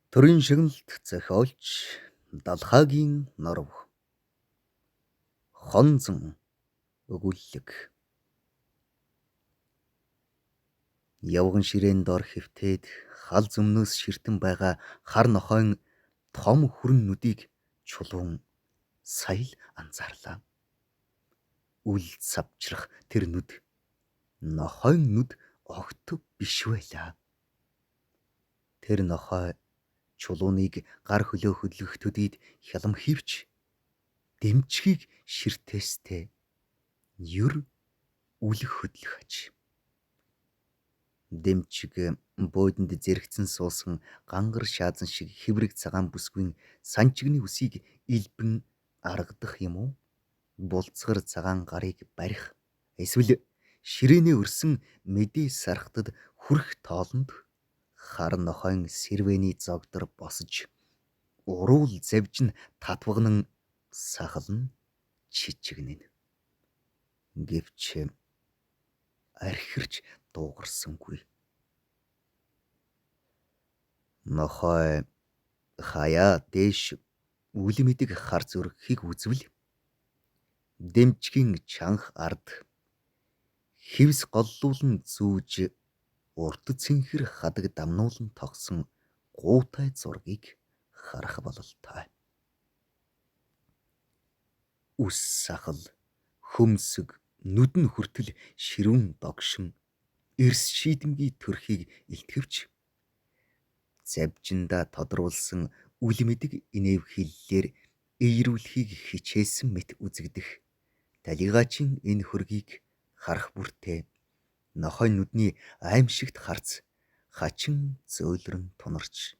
Төрийн шигнэлт зохиолч Далхаагийн норов Хонзон өгүүллэг. Явган ширээн дор хэвтээд хал зөмнөөс ширтэн байгаа хар нохойн том хүрэн нүдийг чулуун сая л анзаарлаа. Үл савчрах тэр нүд нохойн нүд огт биш байлаа. Тэр нохой чулууныг гар хөлөө хөдлөх төдийд хялам хивч дэмчгийг ширтээстэй юр үлэх хөдлөх аж. Дэмчиг буудэнд зэрэгцэн суусан гангар шаазан шиг хэврэг цагаан бүсгүйн санчигны үсийг илбэн аргадах юм уу? Булцгар цагаан гарыг барих эсвэл ширээнээ өрсөн мэдээ сархтад хүрх тоолонд хар нохойн сэрвэний зогдор босож уруул завжин татвагнан сахална чичигнэн. Гэвч архирч дуугарсангүй. Нохой хаяа дээш үл мэдэг хар зүрхийг үзвэл дэмчгийн чанх ард хивс голлуулан зүүж урд цэнхэр хадаг дамнуулан тогсон гуутай зургийг харах бололтой. Үс сахал хөмсөг нүдэн хүртэл ширүүн догшин эрс шийдэмгий төрхийг илтгэвч завжинда тодруулсан үл мэдэг инэв хиллээр эерүүлэхийг хичээсэн мэт үзэгдэх талигачин энэ хөргийг харах бүртээ нохой нүдний аимшигт харц хачин зөөлрөн тунарч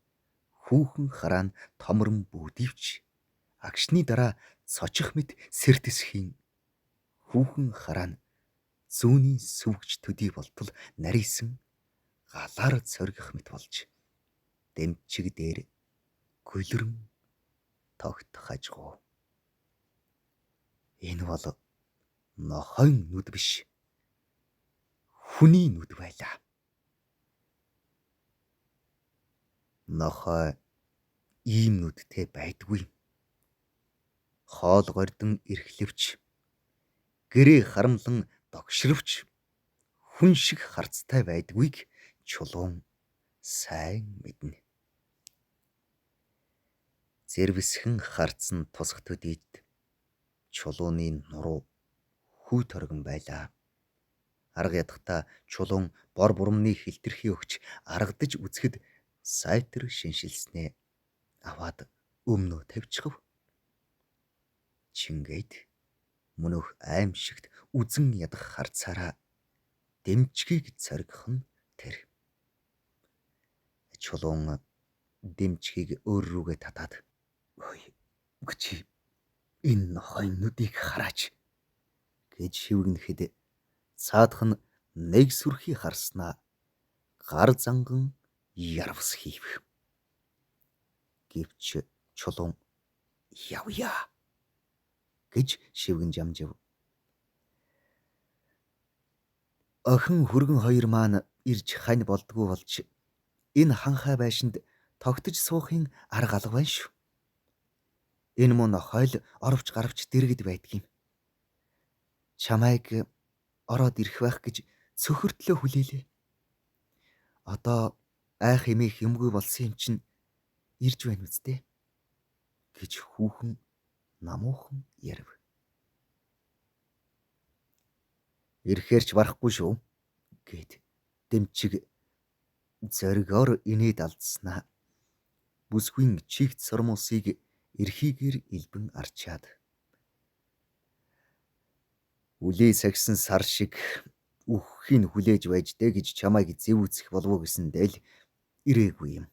хүүхэн хараа нь томрон бүүдивч агшны дараа цочих мэт сэртэсхийн хүүхэн хараа нь зүүний сүвгч төдий болтол нарийсан галаар цоргих мэт болж дэмчиг дээр гөлрөн тогт хажгуу. Энэ бол нохойн нүд биш, хүний нүд байлаа. Нохой ийм нүдтэй байдгүй. Хоол гордон эрхлэвч гэрээ харамлан догширвч хүн шиг харцтай байдгүйг чулуун сайн мэднэ. Зэрвэсхэн харцсан тусах төдийд чулууны нуруу хүү торгон байлаа. Арга ядахта чулуун бор бурамны хилтерхий өгч аргадаж үзэхэд сайтар шиншилснээ аваад өмнөө тавьчихав. Чингээд мөнөх аимшигт үзэн ядах харцаараа дэмчгийг цоргих нь тэр. Чулуун дэмчгийг өөр рүүгээ татаад ой чи энэ нохойн нүдийг хараач гэж шивгэнэхэд цаадах нь нэг сүрхий харснаа гар занган ярвс хийв. Гэвч чулуун явъя гэж шивгэн жамжив. Охин хүргэн хоёр маань ирж хань болдгоо болж энэ ханхай байшинд тогтож суухын арга алга байна шүү. Энэ мөн хойл оровч гарвч дэргэд байдгийм. Чамайг ороод ирэх байх гэж цөхөртлөө хүлээлээ. Одоо айх эмээх юмгүй болсон юм чинь ирж байна үсттэй гэж хүүхэн намуухан ярив. Ирэхээрч барахгүй шүү гэд дэмчиг зоригоор инээд алдснаа бүсгүйн чигт сормосыг эрхийгээр илбэн арчаад үлээ сагсан сар шиг үххийн хүлээж байж дээ гэж чамайг зэв үсэх болов уу гэсэндээ л ирээгүй юм.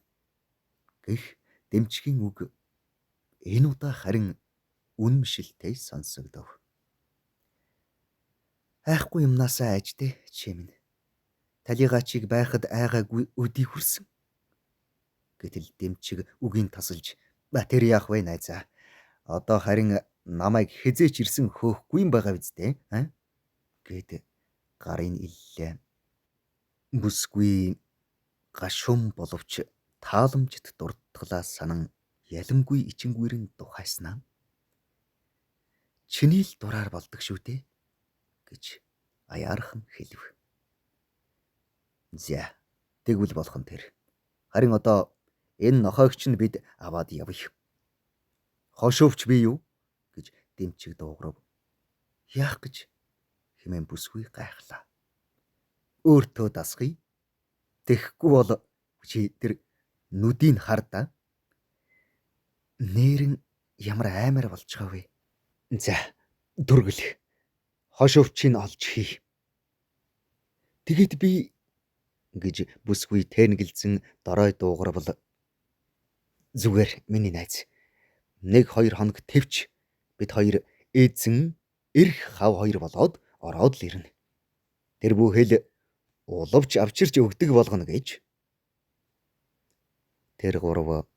Гэх дэмчгийн үг энэ удаа харин үнэмшилтэй сонсогдов. Айхгүй юмнасаа айжтэй чимэн. Талигаачийг байхад айгаагүй өдий хүрсэн. Гэтэл дэмчиг үгийн тасалж тэр яах вэ найзаа? Одоо харин намайг хизээч ирсэн хөөхгүй юм байгаа биз дээ? Гэд гарын иллээ. Бүсгүй гашуун боловч тааламжид дурдтгалаас санан ялимгүй ичингүүрэн тухайснаа. Чиний л дураар болдог шүү дээ гэж аяархан хэлв. За, тэгвэл болох нь тэр. Харин одоо энэ нохойгч нь бид аваад явъя. Хошовч би юу гэж дэмчиг дуугарав. Яах гэж хэмээн бүсгүй гайхлаа. Өөртөө дасгая. Тэгэхгүй бол чи тэр нүдийг хардаа. Нээрэн ямар аймаар болж байгаа вэ? За, дүргэл. Хошовчийг олж хий. Тэгэд би гэж бүсгүй тэнэгэлзэн дорой дуугарвал зүгээр миний найз. 1-2 хоног төвч бид хоёр эзэн эрх хав хоёр болоод ороод л ирнэ. Тэр бүхэл уловч авчирч өгдөг болгоно гэж. Тэр гурав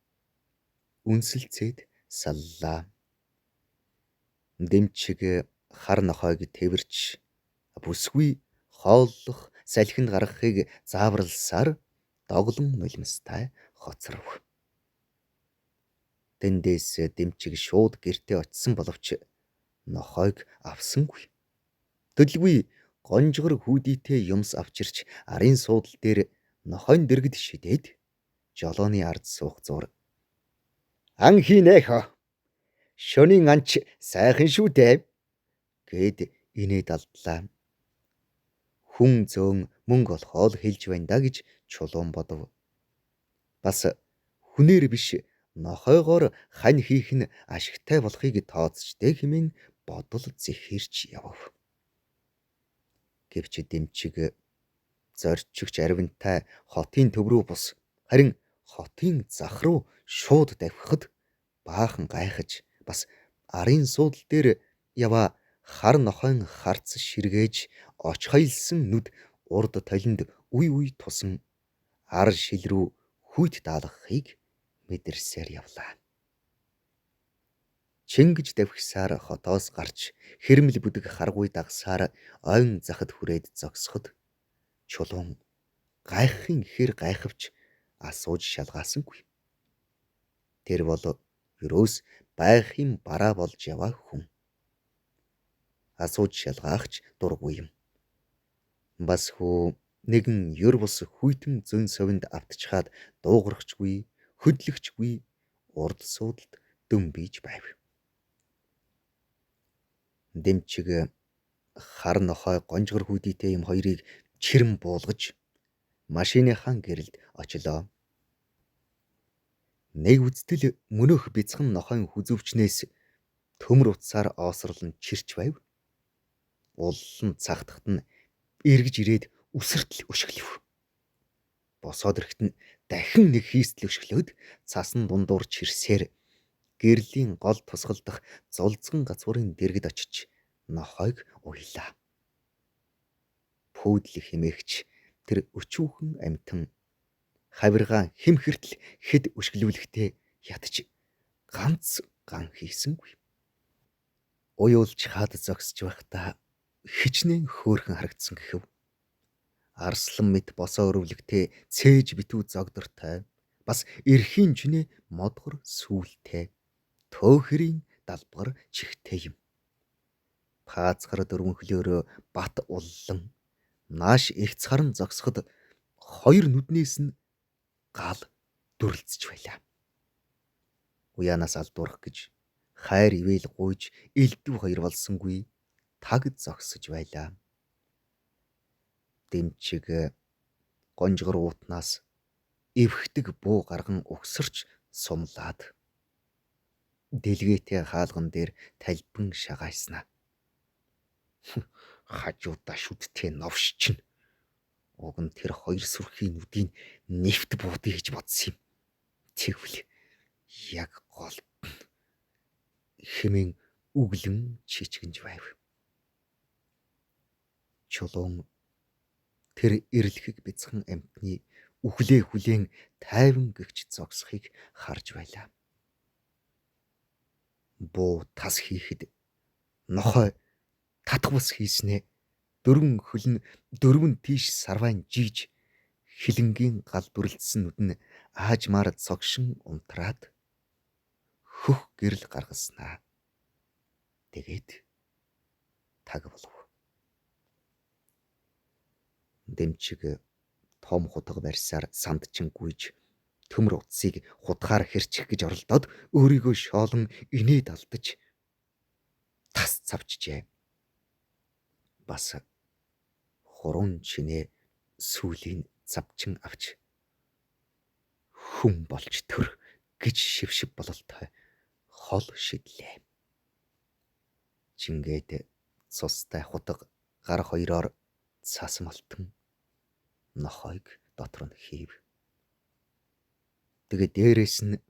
үнсэлцээд саллаа. Дэмчиг хар нохойг тэрвэрч бүсгүй хооллох салхинд гаргахыг зааварласаар доглон нулимстай хоцров. Тэндээс дэмчиг шууд гэртээ очисон боловч нохойг авсангүй. Төлгүй гонжгор хүүдийтэй юмс авчирч арын суудал дээр нохойн дэргэд шидээд жолооны ард суух зур. Ан хийнэхэ. Шөнийн анч сайхан шүү дээ гэд инээд алдлаа. Хүн зөөн мөнгө олохоо хэлж байна да гэж чулуун бодов. Бас хүнээр биш нохойгоор хань хийх нь ашигтай болохыг тооцжтэй хэмээн бодол зэхэрч явв. Гэвч дэмчиг зорчигч арвинтай хотын төв рүү бус. Харин хотын зах руу шууд давхихад баахан гайхаж бас арын суудал дээр яваа хар нохойн харц ширгээж очхойлсон нүд урд толинд үе тусан ар шил рүү хүйт даалгахыг мэдэрсээр явлаа. Чингэж давхисаар хотоос гарч хэрмэл бүдэг харгуй дагсаар ойн захад хүрээд зогсоход чулуун гайхахын ихэр гайхавч асууж шалгаасангүй. Тэр бол юрөөс байхын бараа болж яваа хүн. Асууж шалгаагч дургүй юм. Бас хөө нэгэн юр бус хүйтэн зөн совинд автчихад дуугарчгүй, хөдлөгчгүй урд суудалд дөм бийж байв. Дэмчиг хар нохой гонжгор хүүдийтэй юм хоёрыг чирэм буулгаж машиныхаа гэрэлд очлоо. Нэг үздэл мөнөх бяцхан нохойн хүзөвчнээс төмөр утсаар оосрлон чирч байв. Уллан цагтахт нь эргэж ирээд үсэртэл өшгөлөв. Босоод ирэхэд нь дахин нэг хийстэл өшгөлөөд цасан дундуур чирсээр гэрлийн гол тусгалдах зулцган газварын дэргэд очиж нохойг уйлаа. Пүүдл хэмээгч тэр өчүүхэн амьтан хавиргаан хэмхэртэл хэд өшгөлүүлэхдээ ядч ганц ган хийсэнгүй. Уюулж хаад зогсож байхдаа хичнээн хөөрхөн харагдсан гэхэв. Арслан мэт босоо өрөвлөгтэй цээж битүү зогдортой бас эрхийн жинэ модгор сүүлтэй төөхрийн далбар чихтэй юм. Паацхар дөрвөн хөлөөрөө бат уллан нааш эрц харан зогсоход хоёр нүднээс нь гал дүрлцэж байлаа. Уяанаас алдуурах гэж хайр ивэл гуйж элдв хоёр болсонгүй таг зогсож байлаа. Дэмчиг гонжгор уутнаас эвхдэг буу гарган угсарч сумлаад дэлгээтэй хаалган дээр талбин шагайснаа. Хажуудаа шүдтэй новш чинь. Уг нь тэр хоёр сүрхийн нүдийн нэвт буудъя гэж бодсон юм. Тэгвэл яг гол хэмээн үглэн чичгэнж байв. Чулуун тэр эрлэхийг бяцхан амьтны үхлээ хүлээн тайван гэгч зогсохыг харж байлаа. Буу тас хийхэд нохой татгвас хийснэ. Дөрвөн хөлн дөрвөн тийш сарвайн жийж хилэнгийн гал дүрлцсэн нүд нь аажмаар цогшин унтраад хөх гэрэл гаргаснаа. Тэгээд таг болов. Дэмчиг том хутга барьсаар сандчин гүйж төмөр утсыг хутгаар хэрчих гэж оролдоод өөрийгөө шоолон инээд алдаж тас цавчжээ. Бас хурун чинээ сүүлийн завчин авч хүн болж төр гэж шившив бололтой хол шидлээ. Чингээд цустай хутга гар хоёроор цасмалтан нохойг дотор нь хийв. Тэгээ дээрээс нь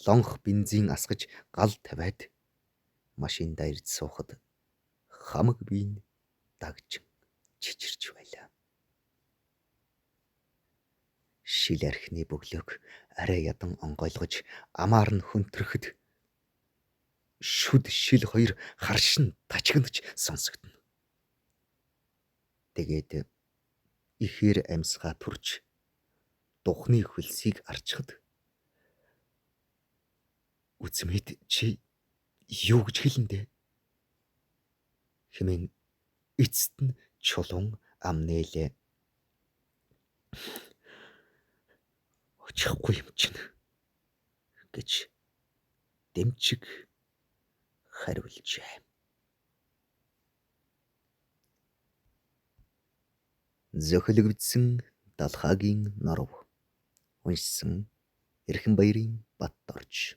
лонх бензин асгаж гал тавиад машиндаа ирж суухад хамаг биеийн дагж чичирч байлаа. Шил архины бөглөөг арай ядан онгойлгож амаар нь хөнтрөхөд шүд шил хоёр харшин тачигнаж сонсогдно. Тэгээд ихээр амьсгаа турж духны хөлсийг арчхад үзмэд чи юу гэж хэлэндэ хэмээн эцэст нь чулуун ам нээлээ. Очихгүй юм чинь гэж дэмчиг хариулжээ. Зохилогдсон Далхаагийн норов. Уншсан Эрхэнбаярын Бат орж.